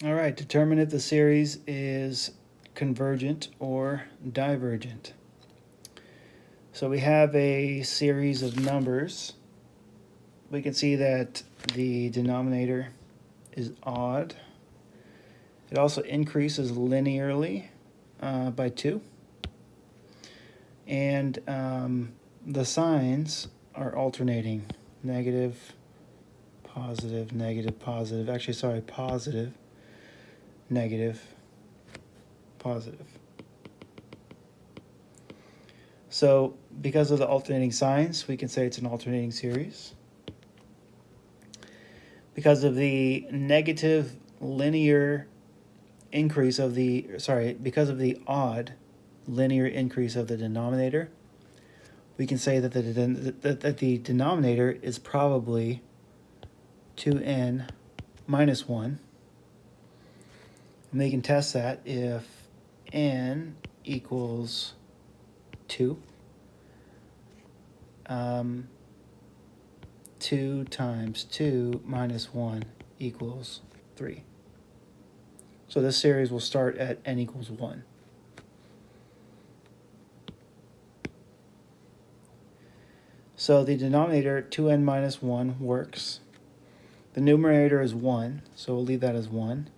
All right, determine if the series is convergent or divergent. So we have a series of numbers. We can see that the denominator is odd. It also increases linearly by 2. And the signs are alternating. Negative, positive, negative, positive. Actually, sorry, positive, negative, positive. So because of the alternating signs, we can say it's an alternating series. Because of the negative linear increase of the, because of the odd linear increase of the denominator, we can say that the denominator is probably 2n minus 1. And they can test that if n equals 2. 2 times 2 minus 1 equals 3. So this series will start at n equals 1. So the denominator, 2n minus 1, works. The numerator is 1, so we'll leave that as 1.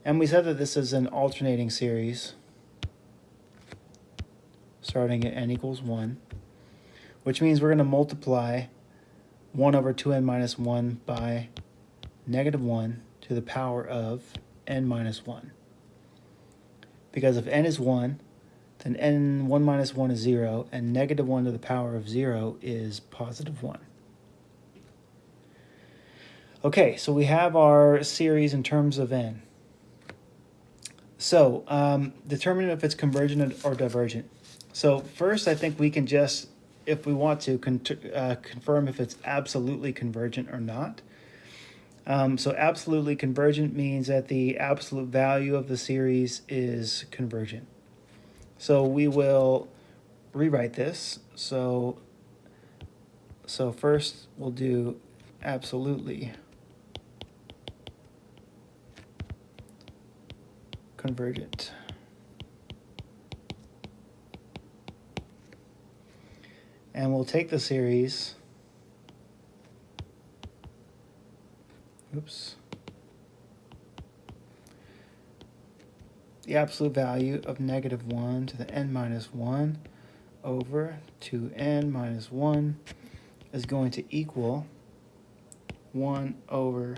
And we said that this is an alternating series starting at n equals 1, which means we're going to multiply 1 over 2n minus 1 by negative 1 to the power of n minus 1. Because if n is 1, then n1 minus 1 is 0, and negative 1 to the power of 0 is positive 1. Okay, so we have our series in terms of n. So determine if it's convergent or divergent. So first, I think we can just, if we want to, confirm if it's absolutely convergent or not. So absolutely convergent means that the absolute value of the series is convergent. So we will rewrite this. So first we'll do absolutely convergent. And we'll take the series, the absolute value of negative 1 to the n minus 1 over 2n minus 1 is going to equal 1 over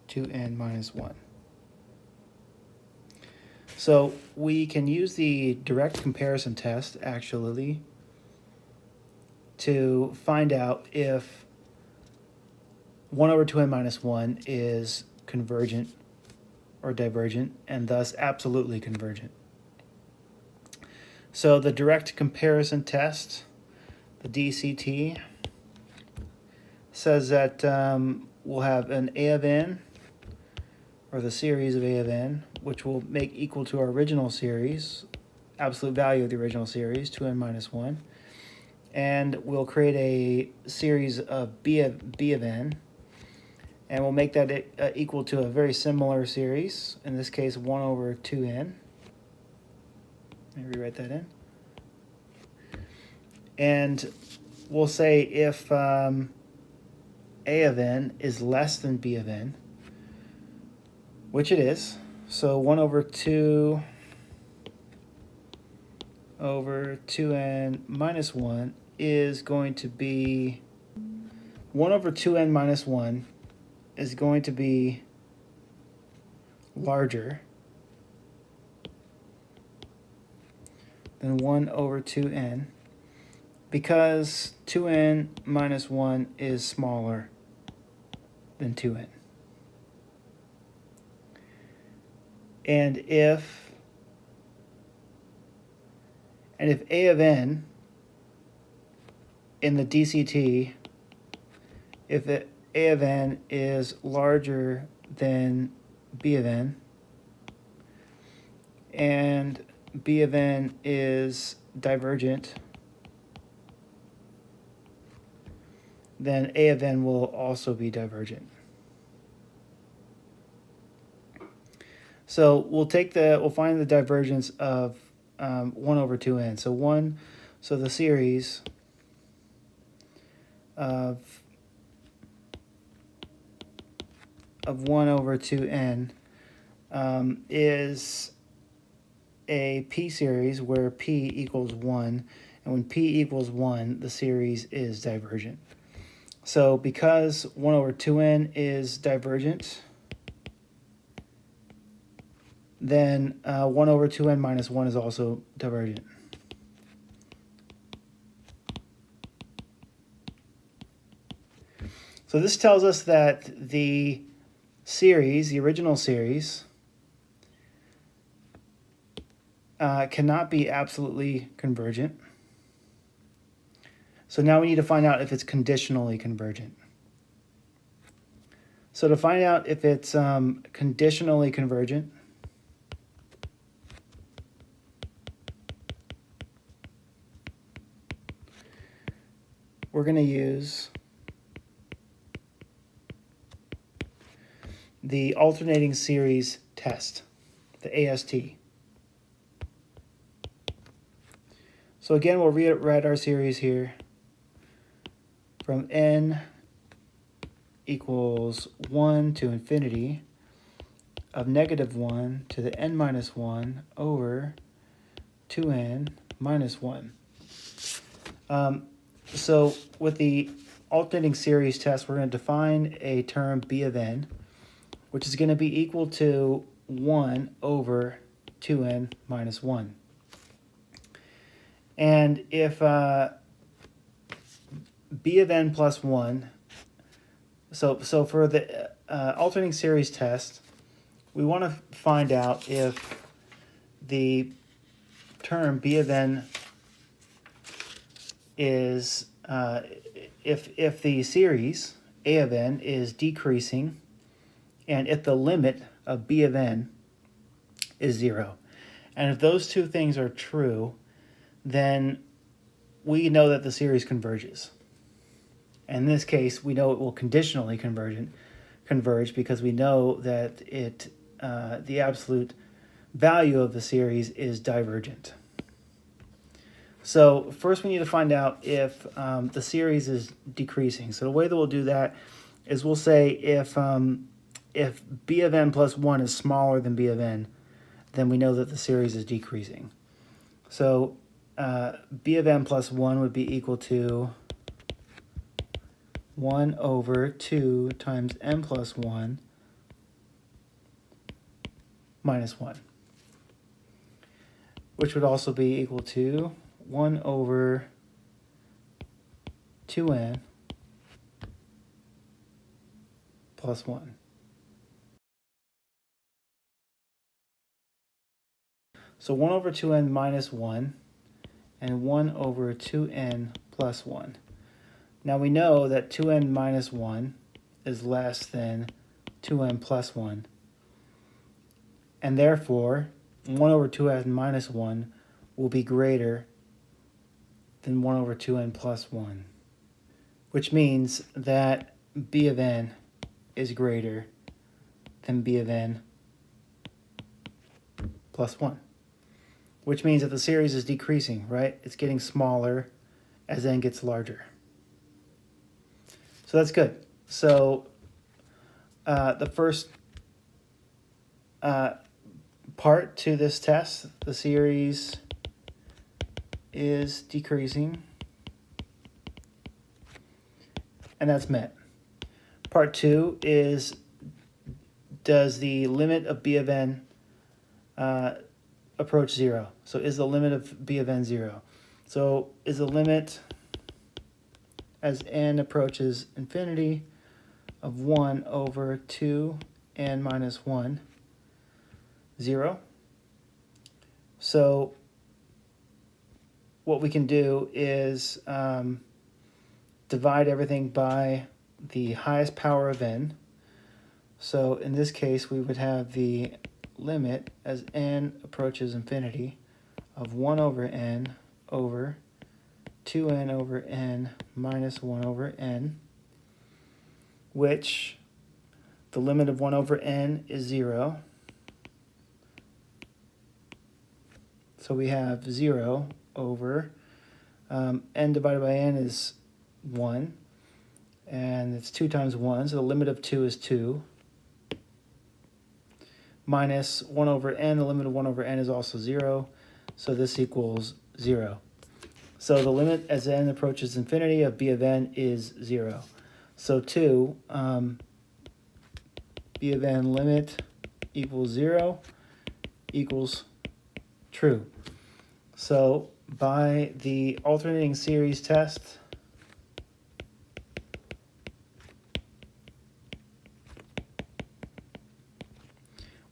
2n minus 1. So we can use the direct comparison test, actually, to find out if 1 over 2n minus 1 is convergent or divergent, and thus absolutely convergent. So the direct comparison test, the DCT, says that we'll have an A of n, or the series of A of n, which will make equal to our original series, absolute value of the original series, 2n minus 1. And we'll create a series of B of n, and we'll make that equal to a very similar series, in this case 1 over 2n. Let me rewrite that in. And we'll say if A of n is less than B of n, which it is, so 1 over 2 over 2n minus 1 is going to be 1 over 2n minus 1 is going to be larger than 1 over 2n because 2n minus 1 is smaller than 2n. And if A of n in the DCT, if A of n is larger than B of n, and B of n is divergent, then A of n will also be divergent. So we'll find the divergence of 1 over 2n. So the series of 1 over 2n is a p-series where p equals 1, and when p equals 1, the series is divergent. So because 1 over 2n is divergent, then 1 over 2n minus 1 is also divergent. So this tells us that the series, the original series, cannot be absolutely convergent. So now we need to find out if it's conditionally convergent. So to find out if it's conditionally convergent, we're going to use the alternating series test, the AST. So again, we'll rewrite our series here from n equals 1 to infinity of -1 to the n minus 1 over 2n minus 1. So with the alternating series test, we're going to define a term b of n, which is going to be equal to 1 over 2n minus 1. And if b of n plus 1, so for the alternating series test, we want to find out if the term b of n is, if the series a of n is decreasing, and if the limit of b of n is 0. And if those two things are true, then we know that the series converges. And in this case, we know it will conditionally converge because we know that the absolute value of the series is divergent. So first we need to find out if the series is decreasing. So the way that we'll do that is we'll say if b of n plus 1 is smaller than b of n, then we know that the series is decreasing. So b of n plus 1 would be equal to 1 over 2 times n plus 1 minus 1, which would also be equal to 1 over 2n plus 1. So 1 over 2n minus 1 and 1 over 2n plus 1. Now we know that 2n minus 1 is less than 2n plus 1. And therefore, 1 over 2n minus 1 will be greater than 1 over 2n plus 1, which means that b of n is greater than b of n plus 1, which means that the series is decreasing, right? It's getting smaller as n gets larger. So that's good. So the first part to this test, the series is decreasing, and that's met. Part 2 is, does the limit of b of n approach 0? So is the limit of b of n 0? So is the limit as n approaches infinity of 1 over 2n minus 1 0? So what we can do is divide everything by the highest power of n. So in this case, we would have the limit as n approaches infinity of 1 over n over 2n over n minus 1 over n, which the limit of 1 over n is 0. So we have 0 over n divided by n is 1, and it's 2 times 1, so the limit of 2 is 2, minus 1 over n, the limit of 1 over n is also 0, so this equals 0. So the limit as n approaches infinity of b of n is 0. So 2, b of n limit equals 0 equals true. So by the alternating series test,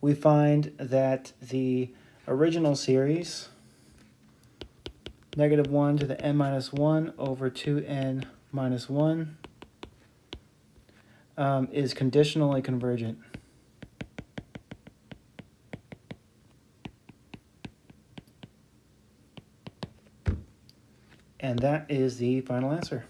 we find that the original series, -1 to the n minus 1 over 2n minus 1, is conditionally convergent. And that is the final answer.